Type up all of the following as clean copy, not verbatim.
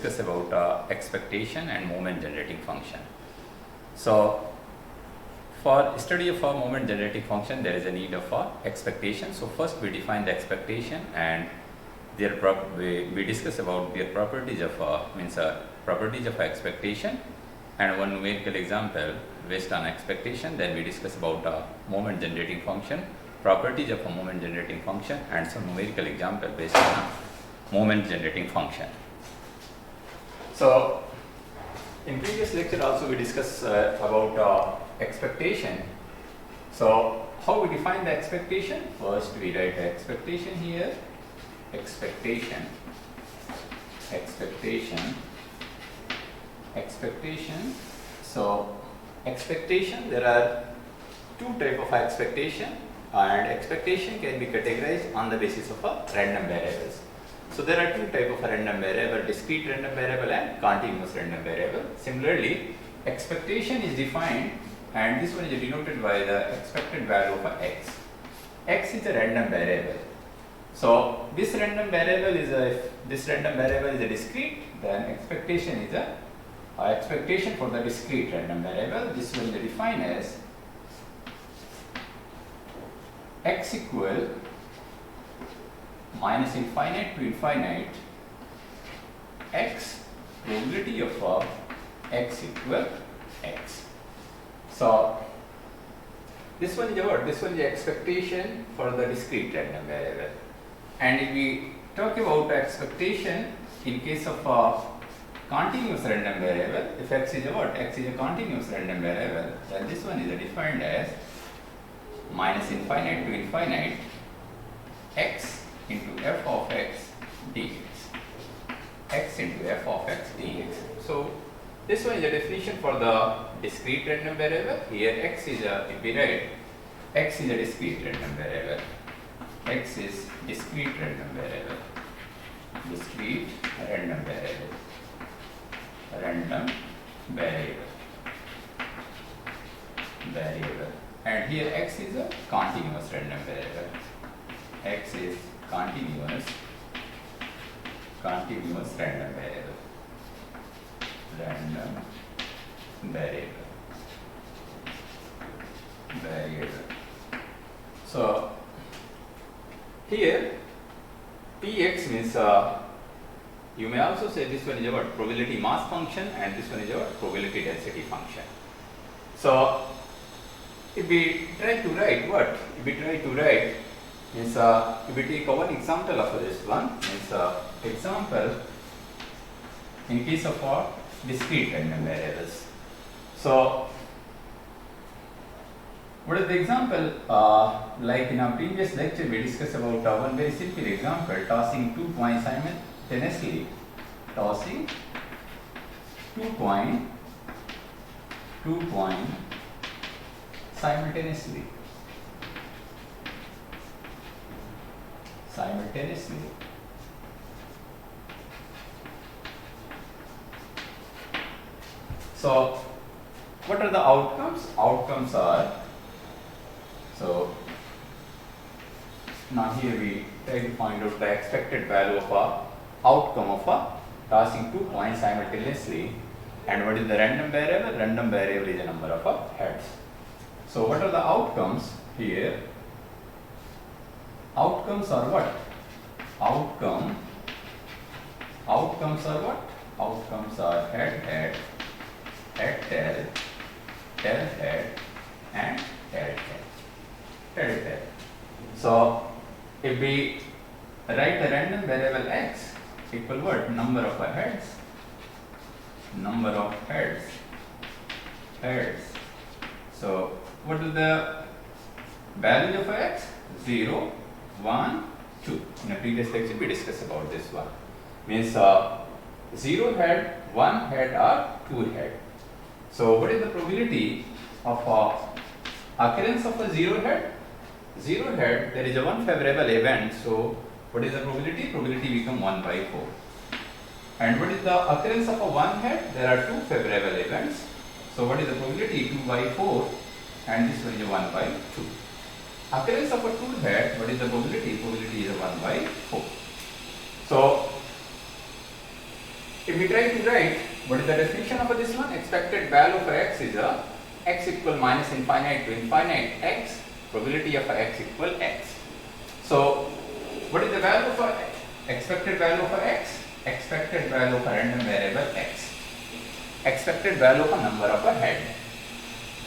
discuss about expectation and moment generating function. So for study of a moment generating function, there is a need of expectation. So first we define the expectation and we discuss about their properties of properties of expectation and one numerical example based on expectation. Then we discuss about a moment generating function, properties of a moment generating function, and some numerical example based on a moment generating function. So in previous lecture also we discussed about expectation. So how we define the expectation? First we write the expectation here. Expectation. So expectation, there are two types of expectation, and expectation can be categorized on the basis of random variables. So there are two types of random variable, discrete random variable and continuous random variable. Similarly, expectation is defined, and this one is denoted by the expected value of x. X is a random variable. So this random variable is a discrete, then expectation is a expectation for the discrete random variable. This one is defined as x equal minus infinite to infinite x probability of x equal x. So this one is what? This one is expectation for the discrete random variable. And if we talk about expectation in case of a continuous random variable, if x is a what? X is a continuous random variable, then this one is defined as minus infinite to infinite x into f of x dx. X into f of x dx. So this one is a definition for the discrete random variable. Here x is a, if we write, x is a discrete random variable. X is discrete random variable. Discrete random variable. Random variable. And here x is a continuous random variable. X is continuous random variable. Random variable. So here Px means you may also say this one is our probability mass function and this one is our probability density function. So if we try to write what? If we try to write means if we take one example of this one, means example in case of discrete random variables. So what is the example? Like in our previous lecture, we discussed about one very simple example, tossing 2 coins simultaneously. Tossing two coins simultaneously. So what are the outcomes? Outcomes are, so now here we try to find out the expected value of a outcome of tossing 2 coins simultaneously. And what is the random variable? Random variable is the number of heads. So what are the outcomes here? Outcomes are what? Outcomes are what? Outcomes are head, tail, head, and tail. So if we write the random variable x equal what? Number of heads. So what is the value of x? 0, 1, 2. In a previous lecture we discussed about this one. Means 0 head, 1 head or 2 head. So what is the probability of occurrence of a 0 head? 0 head, there is a one favorable event. So what is the probability? Probability become 1 by 4. And what is the occurrence of a 1 head? There are 2 favorable events. So what is the probability? 2 by 4, and this one is 1 by 2. Occurrence of a 2 head, what is the probability? Probability is 1 by 4. So if we try to write what is the definition of this one, expected value for x is a x equal minus infinite to infinite x, probability of x equal x. So what is the value for expected value for x? Expected value for random variable x. Expected value for number of a head.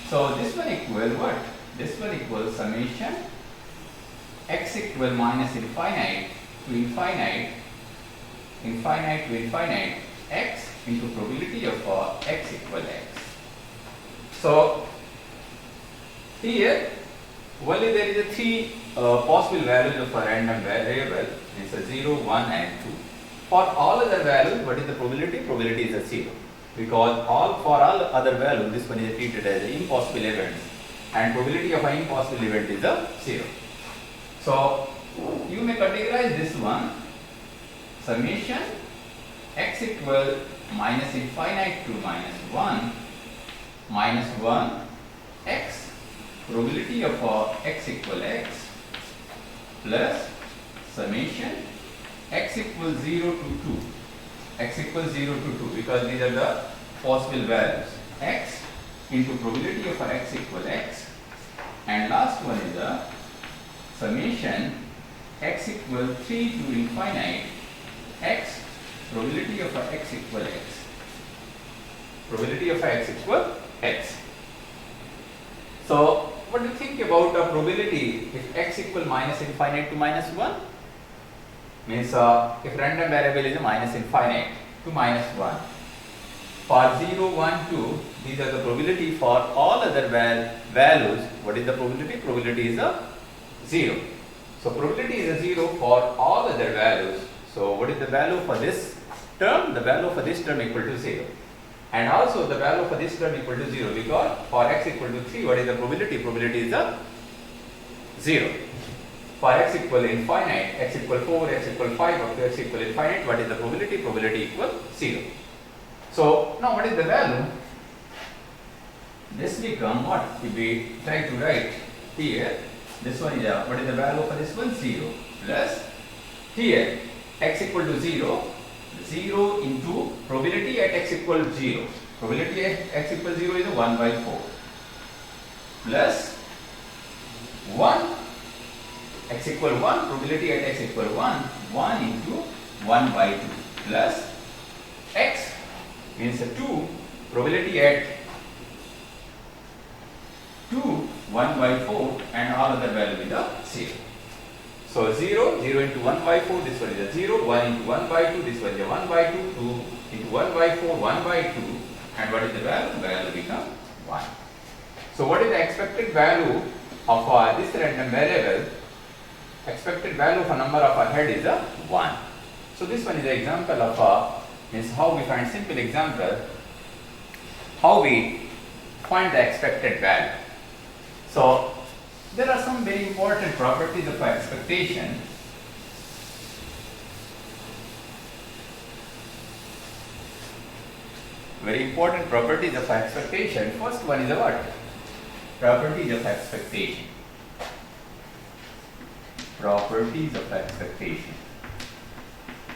So this one equal what? This one equals summation x equal minus infinite to infinite, infinite to infinite x into probability of x equal x. So here only there is a three possible values of a random variable. It's a 0, 1 and 2. For all other values, what is the probability? Probability is a 0. Because for all other values, this one is treated as an impossible event, and probability of an impossible event is a 0. So you may categorize this one summation x equal minus infinite to minus 1 x probability of x equal x plus summation x equals 0 to 2, x equals 0 to 2, because these are the possible values, x into probability of x equal x, and last one is the summation x equal 3 to infinite x probability of x equal x, probability of x equal x. So what do you think about the probability if x equal minus infinite to minus 1? Means if random variable is minus infinite to minus 1. For 0, 1, 2, these are the probability. For all other values, what is the probability? Probability is a 0. So probability is a 0 for all other values. So what is the value for this term? The value for this term equal to 0. And also the value for this term equal to 0, because for x equal to 3, what is the probability? Probability is a 0. For x equal infinite, x equal 4, x equal 5, up to x equal infinite, what is the probability? Probability equal 0. So now what is the value? This become what? If we try to write here, this one is what is the value for this one? 0 plus here x equal to 0, 0 into probability at x equal 0. Probability at x equal 0 is 1 by 4 plus 1 x equal 1, probability at x equal 1 into 1 by 2 plus x means 2, probability at 2, 1 by 4, and all other value is a 0. So 0, 0 into 1 by 4, this one is a 0, 1 into 1 by 2, this one is a 1 by 2, 2 into 1 by 4, 1 by 2, and what is the value? Value become 1. So what is the expected value of this random variable? Expected value for number of a head is a 1. So this one is the example of means how we find simple example, how we find the expected value. So there are some very important properties of expectation. Very important properties of expectation. First one is a what? Properties of expectation. Properties of expectation.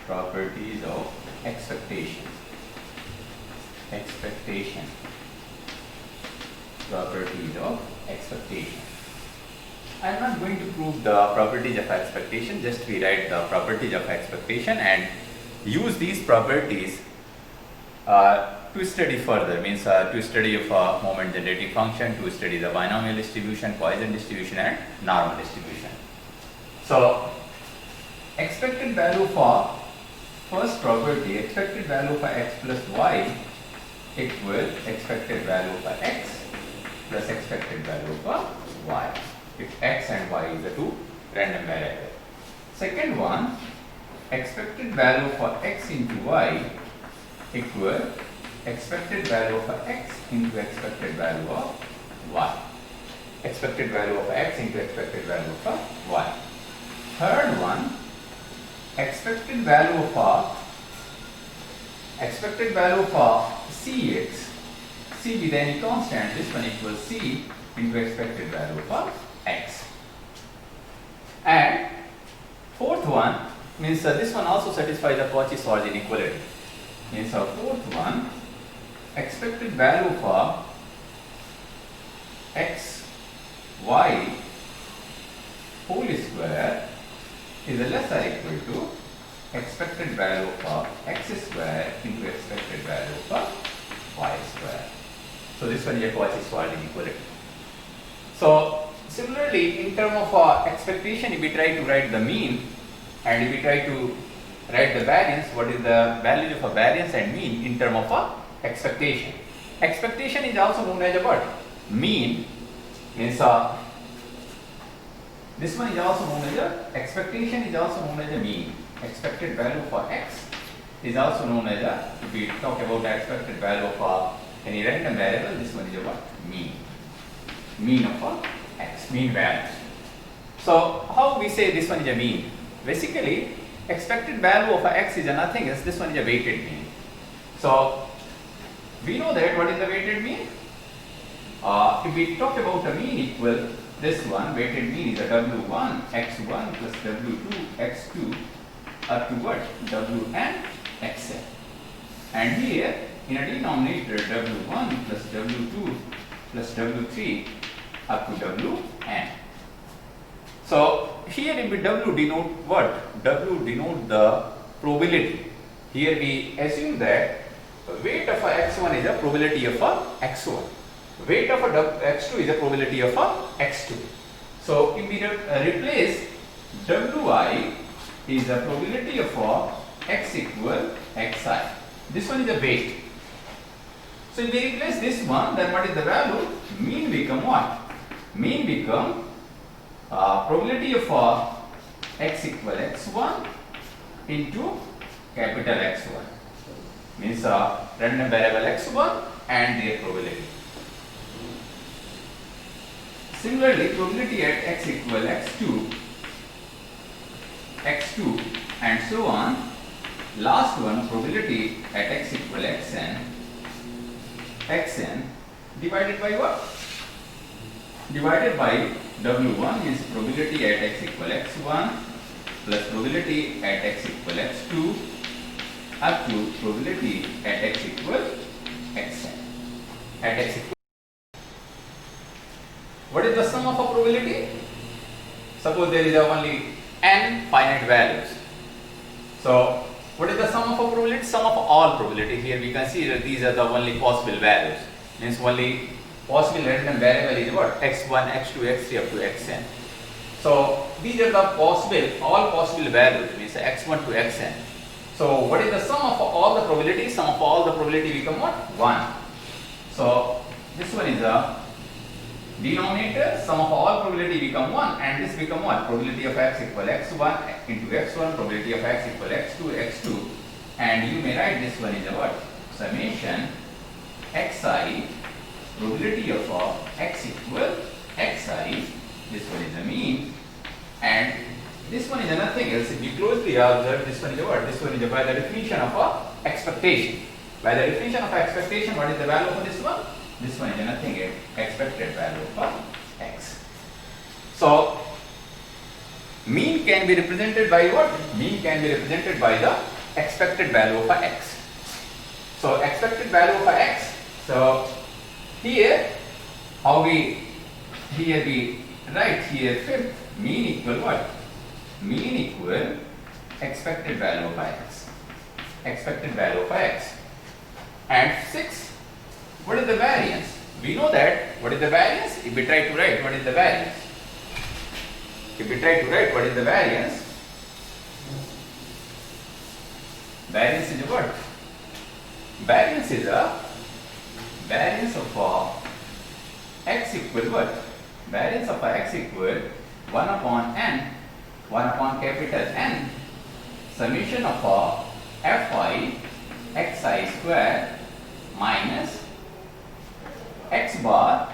Properties of expectation. Expectation. Properties of expectation. I am not going to prove the properties of expectation, just we write the properties of expectation and use these properties to study further, means to study of moment generating function, to study the binomial distribution, Poisson distribution and normal distribution. So expected value for first property, expected value for x plus y equal expected value for x plus expected value for y, if x and y is the two random variables. Second one, expected value for x into y equal expected value for x into expected value of y. Expected value of x into expected value of y. Third one, expected value for cx, c with any constant, this one equals c into expected value for x. And fourth one means this one also satisfies the Cauchy-Schwarz inequality. Means our fourth one, expected value for x, y whole square is less or equal to expected value of x square into expected value of y square. So this one is Cauchy-Schwarz inequality. So similarly, in terms of expectation, if we try to write the mean and if we try to write the variance, what is the value of a variance and mean in terms of expectation? Expectation is also known as a what? Mean. Means this one is also known as a expectation is also known as a mean. Expected value for x is also known as a, if we talk about the expected value for any random variable, this one is a what? Mean. Mean of x, mean value. So how we say this one is a mean? Basically, expected value of x is nothing else, this one is a weighted mean. So we know that what is the weighted mean? If we talk about the mean equal this one, weighted mean is a w1 x1 plus w2 x2 up to what? Wn xn. And here in a denominator w1 plus w2 plus w3 up to wn. So here if we w denote what? W denote the probability. Here we assume that weight of a x1 is a probability of a x1. Weight of a x2 is a probability of a x2. So if we replace wi is a probability of a x equal xi. This one is a weight. So if we replace this one, then what is the value? Mean become what? Mean become probability of x equal x1 into capital X1. Means random variable x1 and their probability. Similarly, probability at x equal x2, x2 and so on. Last one, probability at x equal xn, xn divided by what? Divided by w1 is probability at x equal x1 plus probability at x equal x2 up to probability at x equal xn. At x equal. What is the sum of a probability? Suppose there is only n finite values. So what is the sum of a probability? Sum of all probability. Here we consider these are the only possible values. Means only possible random variable is what? x1, x2, x3 up to xn. So these are the possible, all possible values, means x1 to xn. So what is the sum of all the probability? Sum of all the probability become what? 1. So this one is a denominator, sum of all probability become 1 and this become what? Probability of x equal x1 into x1, probability of x equal x2, x2, and you may write this one is a what? Summation xi, probability of x equal xi, this one is the mean, and this one is nothing else. If we closely observe, this one is a what? This one is a by the definition of expectation. By the definition of expectation, what is the value for this one? This one is nothing else, expected value for x. So mean can be represented by what? Mean can be represented by the expected value of x. So expected value of x. So here how we write here fifth, mean equal what? Mean equal expected value of x. Expected value of x. And 6, what is the variance? We know that. What is the variance? If we try to write what is the variance? If we try to write what is the variance? Variance is what? Variance is a variance of x equal what? Variance of x equal 1 upon n, 1 upon capital N, summation of fi xi square minus x bar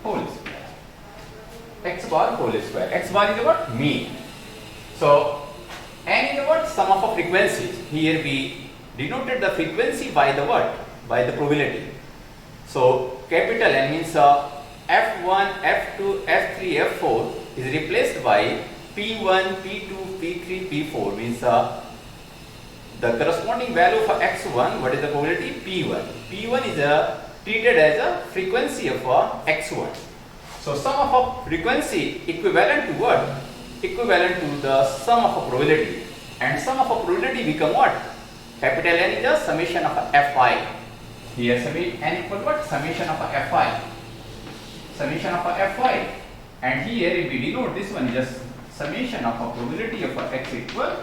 whole square. X bar whole square. X bar is what? Mean. So n is what? Sum of frequencies. Here we denoted the frequency by the what? By the probability. So capital N means F1, F2, F3, F4 is replaced by P1, P2, P3, P4 means the the corresponding value for x1, what is the probability? P1. P1 is treated as a frequency of x1. So sum of a frequency equivalent to what? Equivalent to the sum of a probability. And sum of a probability become what? Capital N is the summation of a Fi. Here N equal what? Summation of a Fi. Summation of a Fi. And here if we denote this one is just summation of a probability of a x equal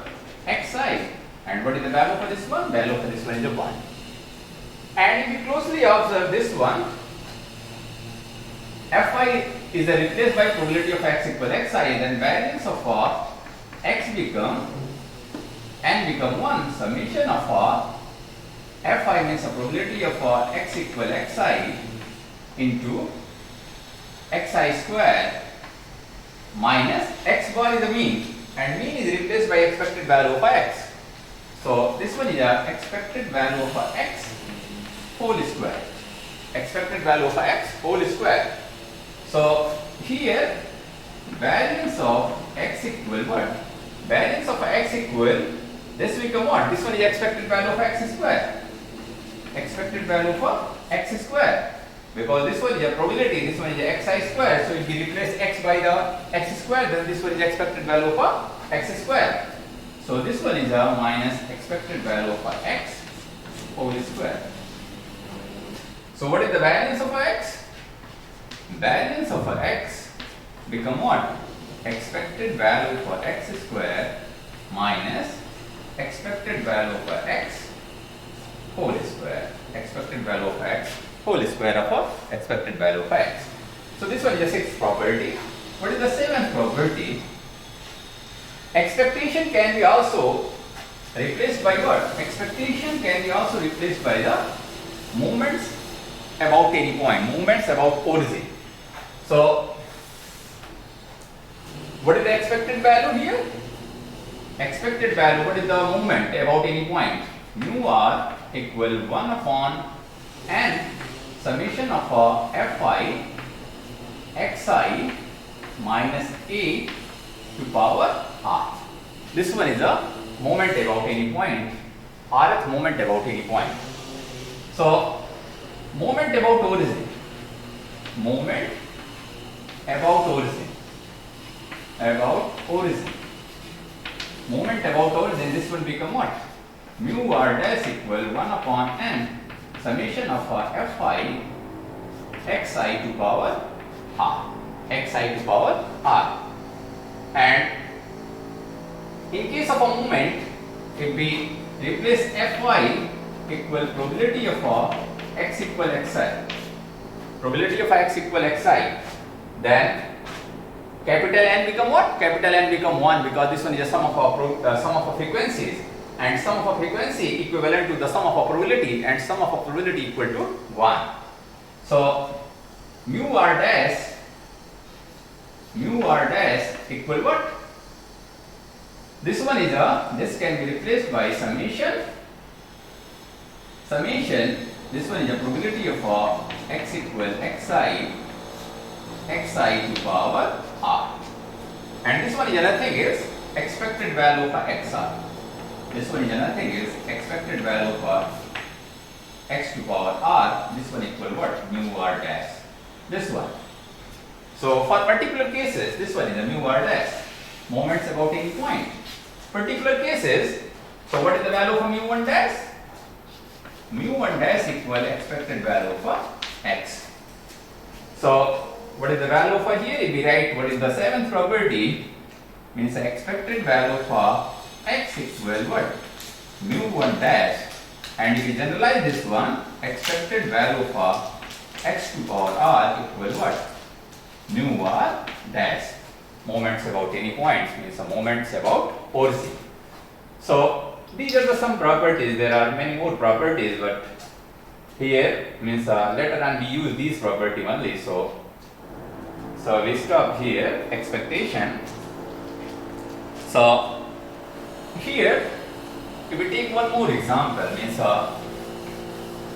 xi. And what is the value for this one? Value for this one is 1. And if you closely observe this one, Fi is replaced by probability of x equal xi, then variance of x become n become 1. Summation of Fi means a probability of x equal xi into xi square minus x bar is the mean, and mean is replaced by expected value of x. So this one is a expected value of x whole square. Expected value of x whole square. So here variance of x equal what? Variance of x equal, this become what? This one is expected value of x square. Expected value for x square. Because this one is a probability, this one is a xi square. So if we replace x by the x square, then this one is expected value of x square. So this one is a minus expected value of x whole square. So what is the variance of x? Variance of x become what? Expected value for x square minus expected value for x whole square. Expected value of x whole square of expected value of x. So this one is the 6th property. What is the 7th property? Expectation can be also replaced by what? Expectation can be also replaced by the moments about any point, moments about origin. So what is the expected value here? Expected value, what is the moment about any point? Mu r equal 1 upon n summation of Fi xi minus a to power r. This one is a moment about any point, rth moment about any point. So moment about origin, moment about origin, moment about origin, this will become what? Mu r dash equal 1 upon n summation of Fi xi to power r, xi to power r. And in case of a moment, if we replace Fy equal probability of x equal xi, probability of x equal xi, then capital N become what? Capital N become 1, because this one is a sum of frequencies, and sum of a frequency equivalent to the sum of a probability, and sum of a probability equal to 1. So mu r dash equal what? This one is this can be replaced by summation. This one is a probability of x equal xi to power r. And this one is nothing is expected value of xr. This one is nothing is expected value of x to power r. This one equal what? Mu r dash. This one. So for particular cases, this one is a mu r dash. Moments about any point. Particular cases, so what is the value for mu 1 dash? Mu 1 dash equal expected value for x. So what is the value for here? If we write what is the 7th property, means the expected value for x equal what? Mu 1 dash. And if we generalize this one, expected value for x to power r equal what? Mu r dash. Moments about any points means the moments about origin. So these are the some properties. There are many more properties, but here means later on we use these property only. So we stop here. Expectation. So here, if we take one more example, means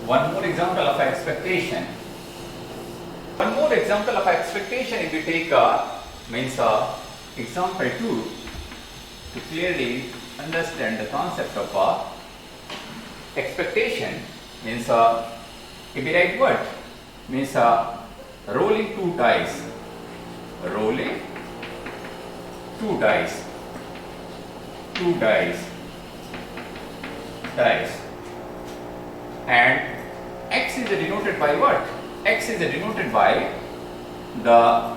one more example of expectation. One more example of expectation. If we take means example 2 to clearly understand the concept of expectation means if we write what means rolling two dice, rolling two dice, and x is denoted by what? X is denoted by the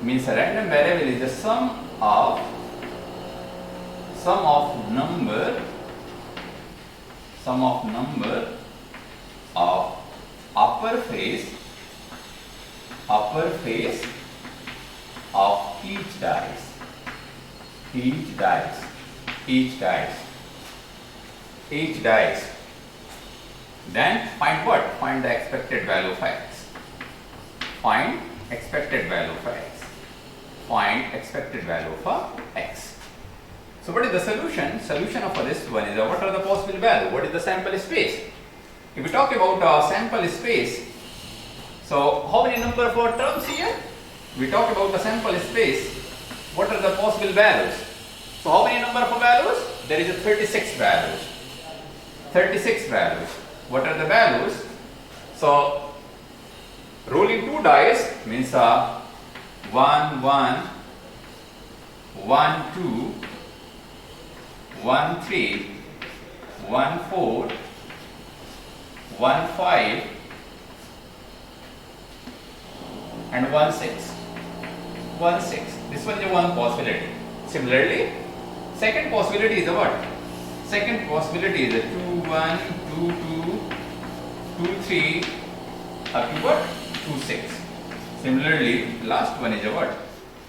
means a random variable is the sum of number of upper face of each dice. Then find what? Find the expected value of x. Find expected value of x. So what is the solution? Solution of this one is what are the possible value? What is the sample space? If we talk about sample space, so how many number of terms here? We talk about the sample space. What are the possible values? So how many number of values? There is 36 values. What are the values? So rolling two dice means 1 1 1 2 1 3 1 4 1 5 and 1 6. This one is one possibility. Similarly, second possibility is what? Second possibility is 2 1 2 2 2 3 up to what? 2 6. Similarly, last one is what?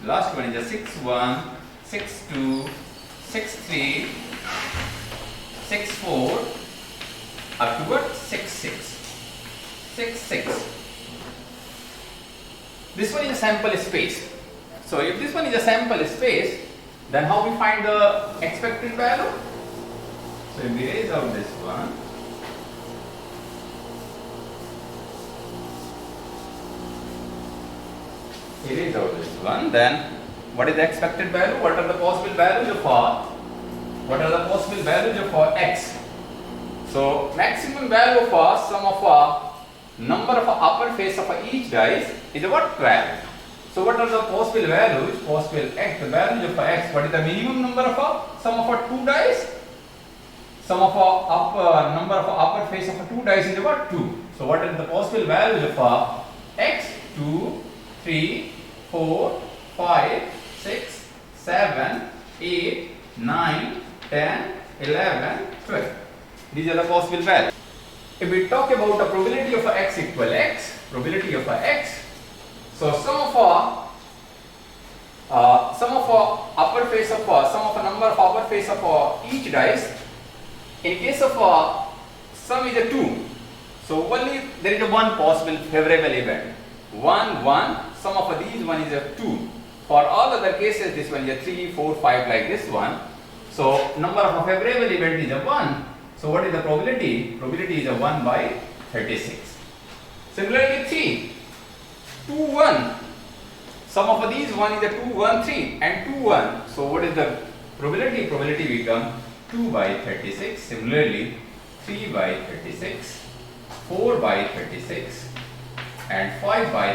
Last one is 6 1 6 2 6 3 6 4 up to what? 6 6. This one is a sample space. So if this one is a sample space, then how we find the expected value? So if we erase out this one, then what is the expected value? What are the possible values of x? So maximum value of sum of number of upper face of each dice is what? 12. So what are the possible values? Possible x, the values of x. What is the minimum number of sum of two dice? Sum of number of upper face of two dice is what? 2. So what are the possible values of x? 2, 3, 4, 5, 6, 7, 8, 9, 10, 11, 12. These are the possible values. If we talk about the probability of x equal x, so sum of upper face of sum of a number of upper face of each dice. In case of sum is a 2, so only there is a one possible favorable event. 1 1, sum of these one is a 2. For all other cases, this one is a 3, 4, 5 like this one. So number of a favorable event is a 1. So what is the probability? Probability is a 1 by 36. Similarly 3, 2 1, sum of these one is a 2 1 3 and 2 1. So what is the probability? Probability become 2 by 36. Similarly 3 by 36, 4 by 36 and 5 by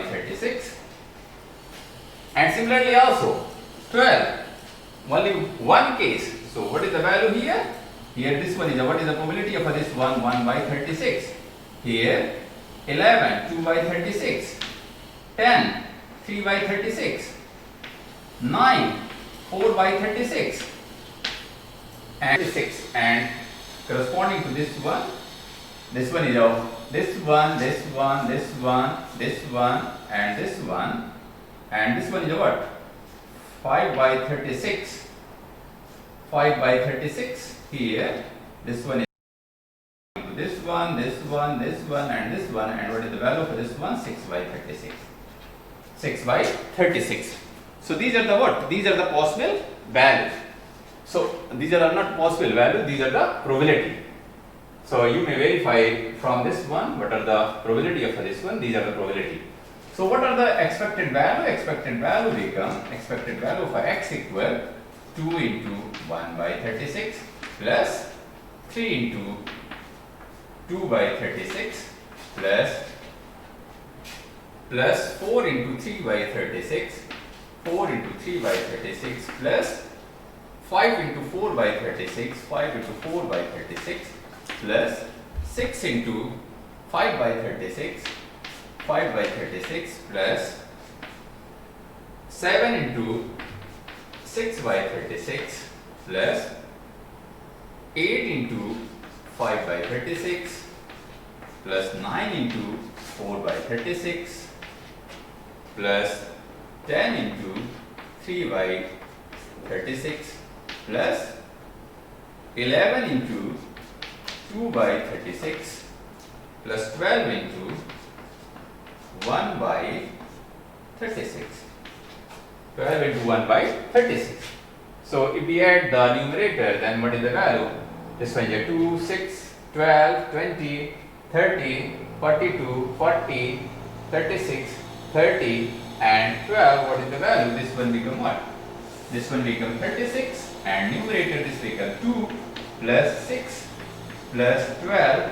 36, and similarly also 12, only one case. So what is the value here? Here this one is what is the probability of this one? 1 by 36. Here 11, 2 by 36, 10, 3 by 36, 9, 4 by 36 and 6, and corresponding to this one is this one, and this one is what? 5 by 36. Here this one is this one, and this one, and what is the value for this one? 6 by 36. So these are the what? These are the possible values. So these are not possible values, these are the probability. So you may verify from this one what are the probability of this one. These are the probability. So what are the expected value? Expected value become expected value for x equal 2 into 1 by 36 plus 3 into 2 by 36 plus 4 into 3 by 36, 4 into 3 by 36 plus 5 into 4 by 36, 5 into 4 by 36 plus 6 into 5 by 36, 5 by 36 plus 7 into 6 by 36 plus 8 into 5 by 36 plus 9 into 4 by 36 plus 10 into 3 by 36 plus 11 into 2 by 36 plus 12 into 1 by 36. 12 into 1 by 36. So if we add the numerator, then what is the value? This one is 2, 6, 12, 20, 30, 42, 40, 36, 30 and 12. What is the value? This one become what? This one become 36 and numerator this become 2 plus 6 plus 12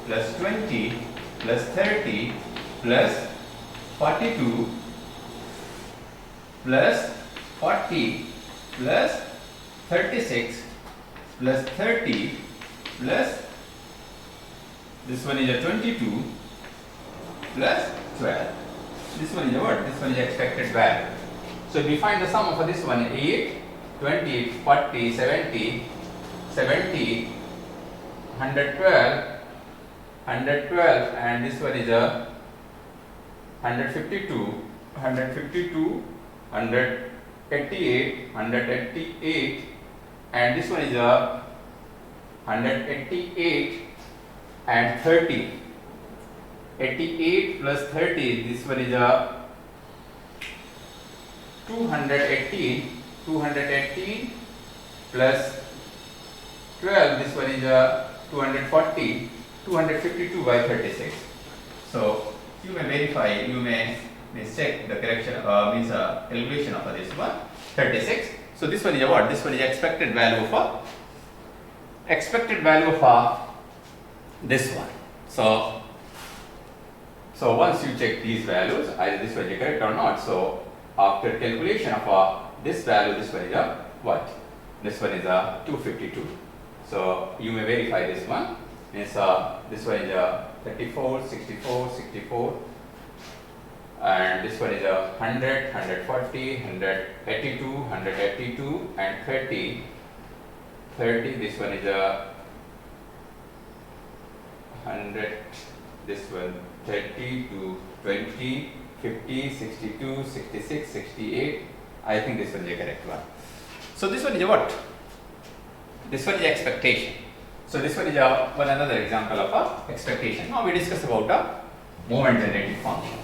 plus 20 plus 30 plus 42 plus 40 plus 36 plus 30 plus this one is a 22 plus 12. This one is a what? This one is expected value. So if we find the sum of this one 8, 20, 40, 70, 70, 112, 112 and this one is a 152, 152, 188, 188 and this one is a 188 and 30. 88 plus 30, this one is a 218, 218 plus 12, this one is a 240, 252 by 36. So you may verify, you may check the correction, calculation of this one, 36. So this one is a what? This one is expected value of this one. So once you check these values, either this one is correct or not. So after calculation of this value, this one is a what? This one is a 252. So you may verify this one. Means this one is a 34, 64, 64. And this one is a 100, 140, 182, 182 and 30. 30, this one is a 100, this one 30 to 20, 50, 62, 66, 68. I think this one is the correct one. So this one is a what? This one is expectation. So this one is one another example of a expectation. Now we discuss about a moment generating function.